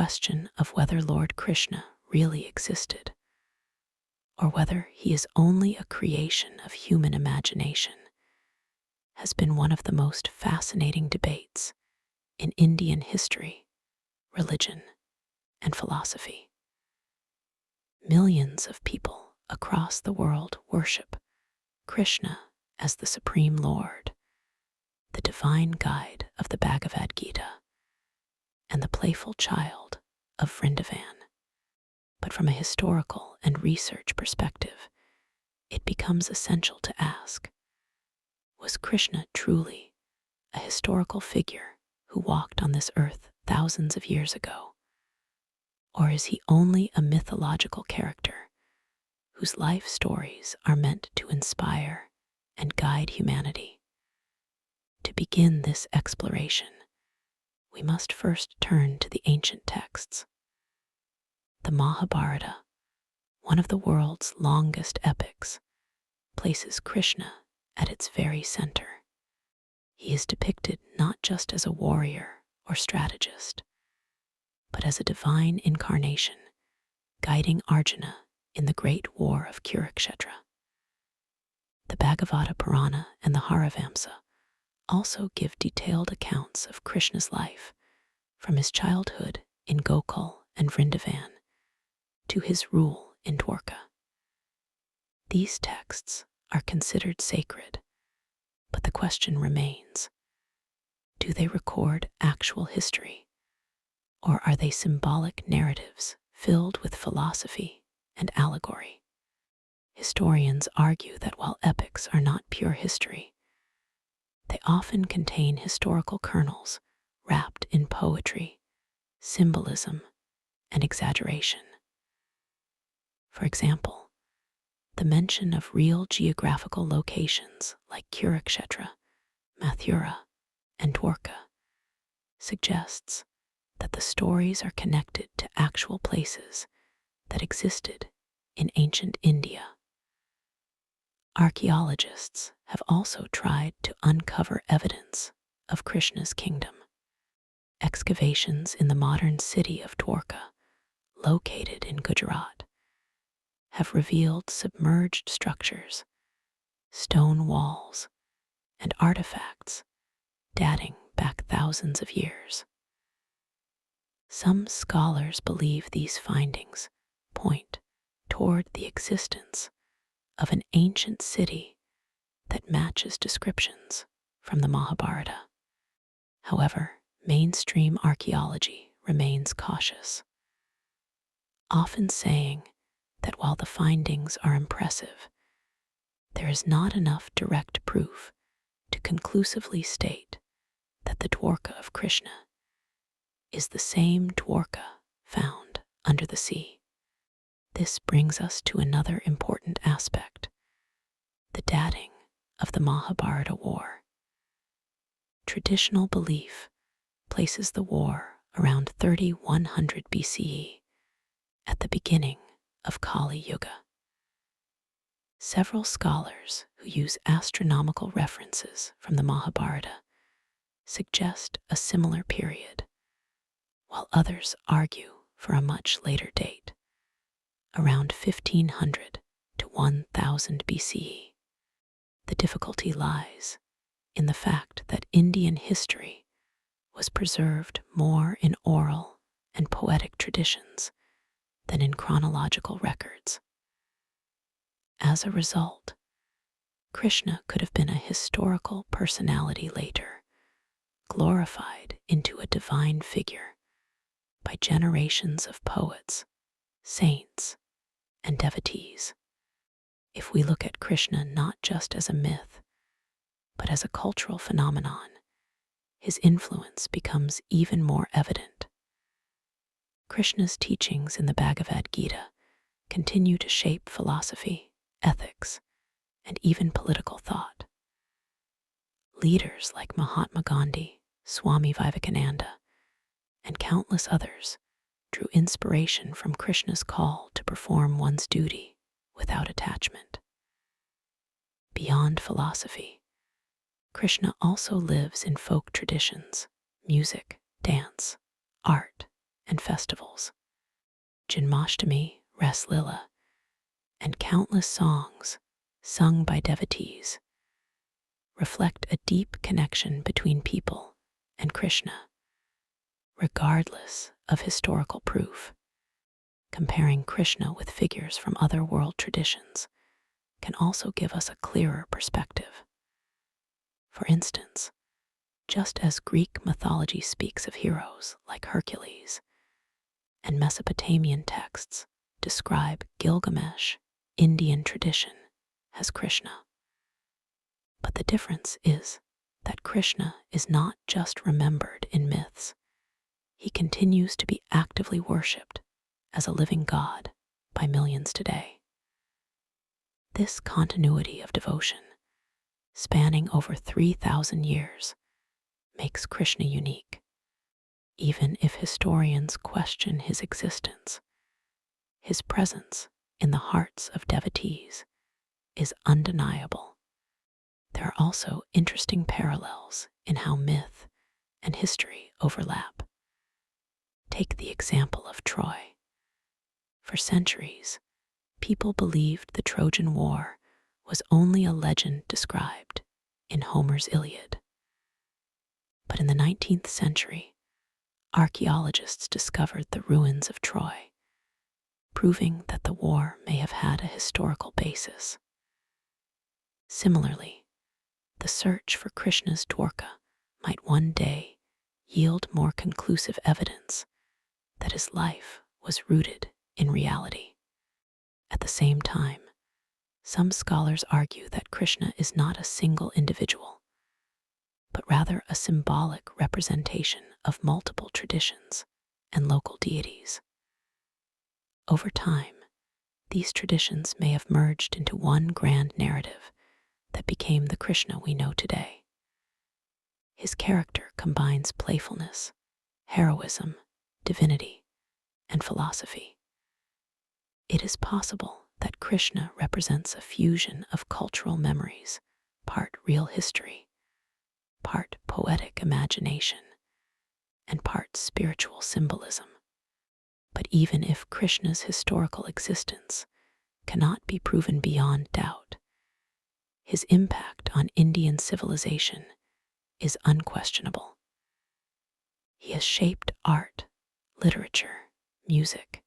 question of whether Lord Krishna really existed, or whether he is only a creation of human imagination, has been one of the most fascinating debates in Indian history, religion, and philosophy. Millions of people across the world worship Krishna as the Supreme Lord, the divine guide of the Bhagavad Gita, and the playful child of Vrindavan. But from a historical and research perspective, it becomes essential to ask, was Krishna truly a historical figure who walked on this earth thousands of years ago? Or is he only a mythological character whose life stories are meant to inspire and guide humanity? To begin this exploration, we must first turn to the ancient texts. The Mahabharata, one of the world's longest epics, places Krishna at its very center. He is depicted not just as a warrior or strategist, but as a divine incarnation guiding Arjuna in the great war of Kurukshetra. The Bhagavad Purana and the Haravamsa also give detailed accounts of Krishna's life, from his childhood in Gokul and Vrindavan to his rule in Dwarka. These texts are considered sacred, but the question remains, do they record actual history, or are they symbolic narratives filled with philosophy and allegory? Historians argue that while epics are not pure history, they often contain historical kernels wrapped in poetry, symbolism, and exaggeration. For example, the mention of real geographical locations like Kurukshetra, Mathura, and Dwarka suggests that the stories are connected to actual places that existed in ancient India. Archaeologists have also tried to uncover evidence of Krishna's kingdom. Excavations in the modern city of Dwarka, located in Gujarat, have revealed submerged structures, stone walls, and artifacts dating back thousands of years. Some scholars believe these findings point toward the existence of an ancient city that matches descriptions from the Mahabharata. However, mainstream archaeology remains cautious, often saying that while the findings are impressive, there is not enough direct proof to conclusively state that the Dwarka of Krishna is the same Dwarka found under the sea. This brings us to another important aspect, the dating of the Mahabharata war. Traditional belief places the war around 3100 BCE, at the beginning of Kali Yuga. Several scholars who use astronomical references from the Mahabharata suggest a similar period, while others argue for a much later date, around 1500 to 1000 BCE. The difficulty lies in the fact that Indian history was preserved more in oral and poetic traditions than in chronological records. As a result, Krishna could have been a historical personality later, glorified into a divine figure by generations of poets, saints, and devotees. If we look at Krishna not just as a myth, but as a cultural phenomenon, his influence becomes even more evident. Krishna's teachings in the Bhagavad Gita continue to shape philosophy, ethics, and even political thought. Leaders like Mahatma Gandhi, Swami Vivekananda, and countless others drew inspiration from Krishna's call to perform one's duty without attachment. Beyond philosophy, Krishna also lives in folk traditions, music, dance, art, and festivals. Janmashtami, Ras Lila, and countless songs sung by devotees reflect a deep connection between people and Krishna, regardless of historical proof. Comparing Krishna with figures from other world traditions can also give us a clearer perspective. For instance, just as Greek mythology speaks of heroes like Hercules, and Mesopotamian texts describe Gilgamesh, Indian tradition has Krishna. But the difference is that Krishna is not just remembered in myths. He continues to be actively worshipped as a living god by millions today. This continuity of devotion, spanning over 3,000 years, makes Krishna unique. Even if historians question his existence, his presence in the hearts of devotees is undeniable. There are also interesting parallels in how myth and history overlap. Take the example of Troy. For centuries, people believed the Trojan War was only a legend described in Homer's Iliad. But in the 19th century, archaeologists discovered the ruins of Troy, proving that the war may have had a historical basis. Similarly, the search for Krishna's Dwarka might one day yield more conclusive evidence that his life was rooted in reality. At the same time, some scholars argue that Krishna is not a single individual, but rather a symbolic representation of multiple traditions and local deities. Over time, these traditions may have merged into one grand narrative that became the Krishna we know today. His character combines playfulness, heroism, divinity, and philosophy. It is possible that Krishna represents a fusion of cultural memories, part real history, part poetic imagination, and part spiritual symbolism. But even if Krishna's historical existence cannot be proven beyond doubt, his impact on Indian civilization is unquestionable. He has shaped art, literature, music,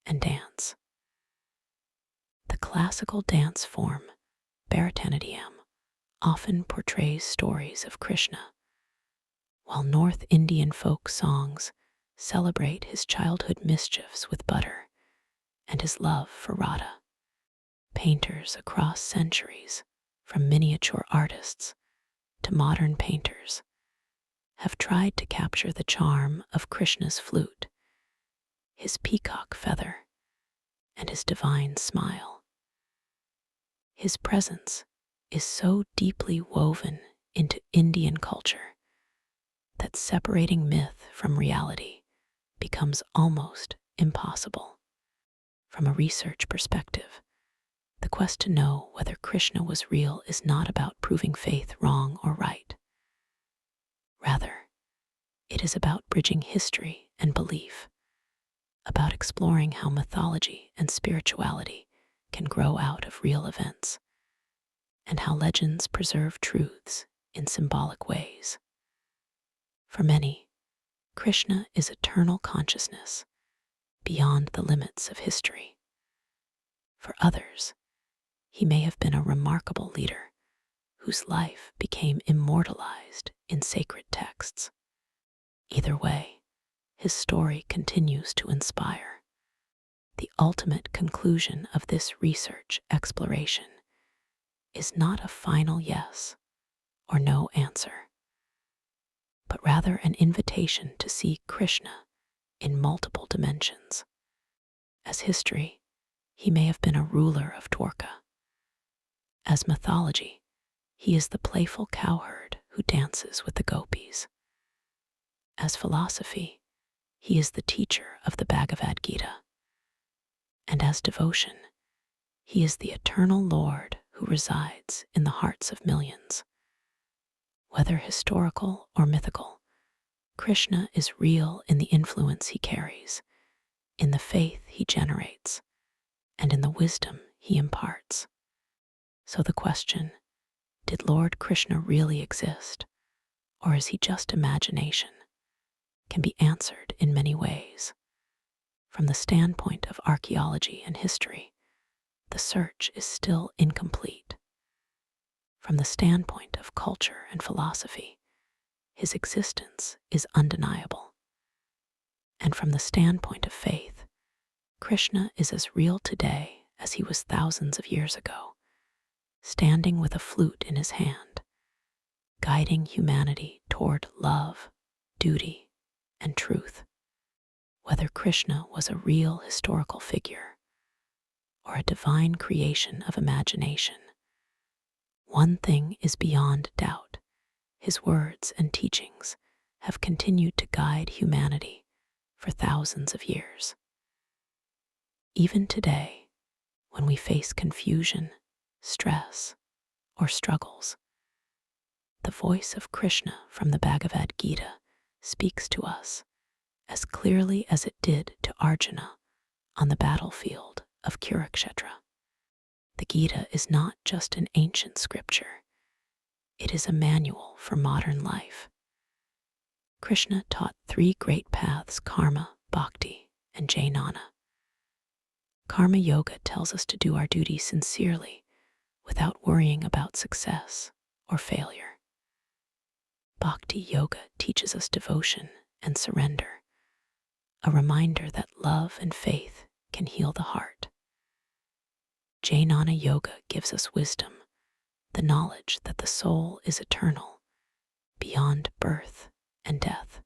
and dance. The classical dance form, Bharatanatyam, often portrays stories of Krishna, while North Indian folk songs celebrate his childhood mischiefs with butter and his love for Radha. Painters across centuries, from miniature artists to modern painters, have tried to capture the charm of Krishna's flute, his peacock feather, and his divine smile. His presence is so deeply woven into Indian culture that separating myth from reality becomes almost impossible. From a research perspective, the quest to know whether Krishna was real is not about proving faith wrong or right. Rather, it is about bridging history and belief, about exploring how mythology and spirituality can grow out of real events, and how legends preserve truths in symbolic ways. For many, Krishna is eternal consciousness beyond the limits of history. For others, he may have been a remarkable leader whose life became immortalized in sacred texts. Either way, his story continues to inspire. The ultimate conclusion of this research exploration is not a final yes or no answer, but rather an invitation to see Krishna in multiple dimensions. As history, he may have been a ruler of Dwarka. As mythology, he is the playful cowherd who dances with the gopis. As philosophy, he is the teacher of the Bhagavad Gita. And as devotion, he is the eternal Lord who resides in the hearts of millions. Whether historical or mythical, Krishna is real in the influence he carries, in the faith he generates, and in the wisdom he imparts. So the question, did Lord Krishna really exist, or is he just imagination, can be answered in many ways. From the standpoint of archaeology and history, the search is still incomplete. From the standpoint of culture and philosophy, his existence is undeniable. And from the standpoint of faith, Krishna is as real today as he was thousands of years ago, standing with a flute in his hand, guiding humanity toward love, duty, and truth. Whether Krishna was a real historical figure or a divine creation of imagination, one thing is beyond doubt. His words and teachings have continued to guide humanity for thousands of years. Even today, when we face confusion, stress, or struggles, the voice of Krishna from the Bhagavad Gita speaks to us as clearly as it did to Arjuna on the battlefield of Kurukshetra. The Gita is not just an ancient scripture, it is a manual for modern life. Krishna taught three great paths: karma, bhakti, and jnana. Karma Yoga tells us to do our duty sincerely without worrying about success or failure. Bhakti Yoga teaches us devotion and surrender, a reminder that love and faith can heal the heart. Jnana Yoga gives us wisdom, the knowledge that the soul is eternal, beyond birth and death.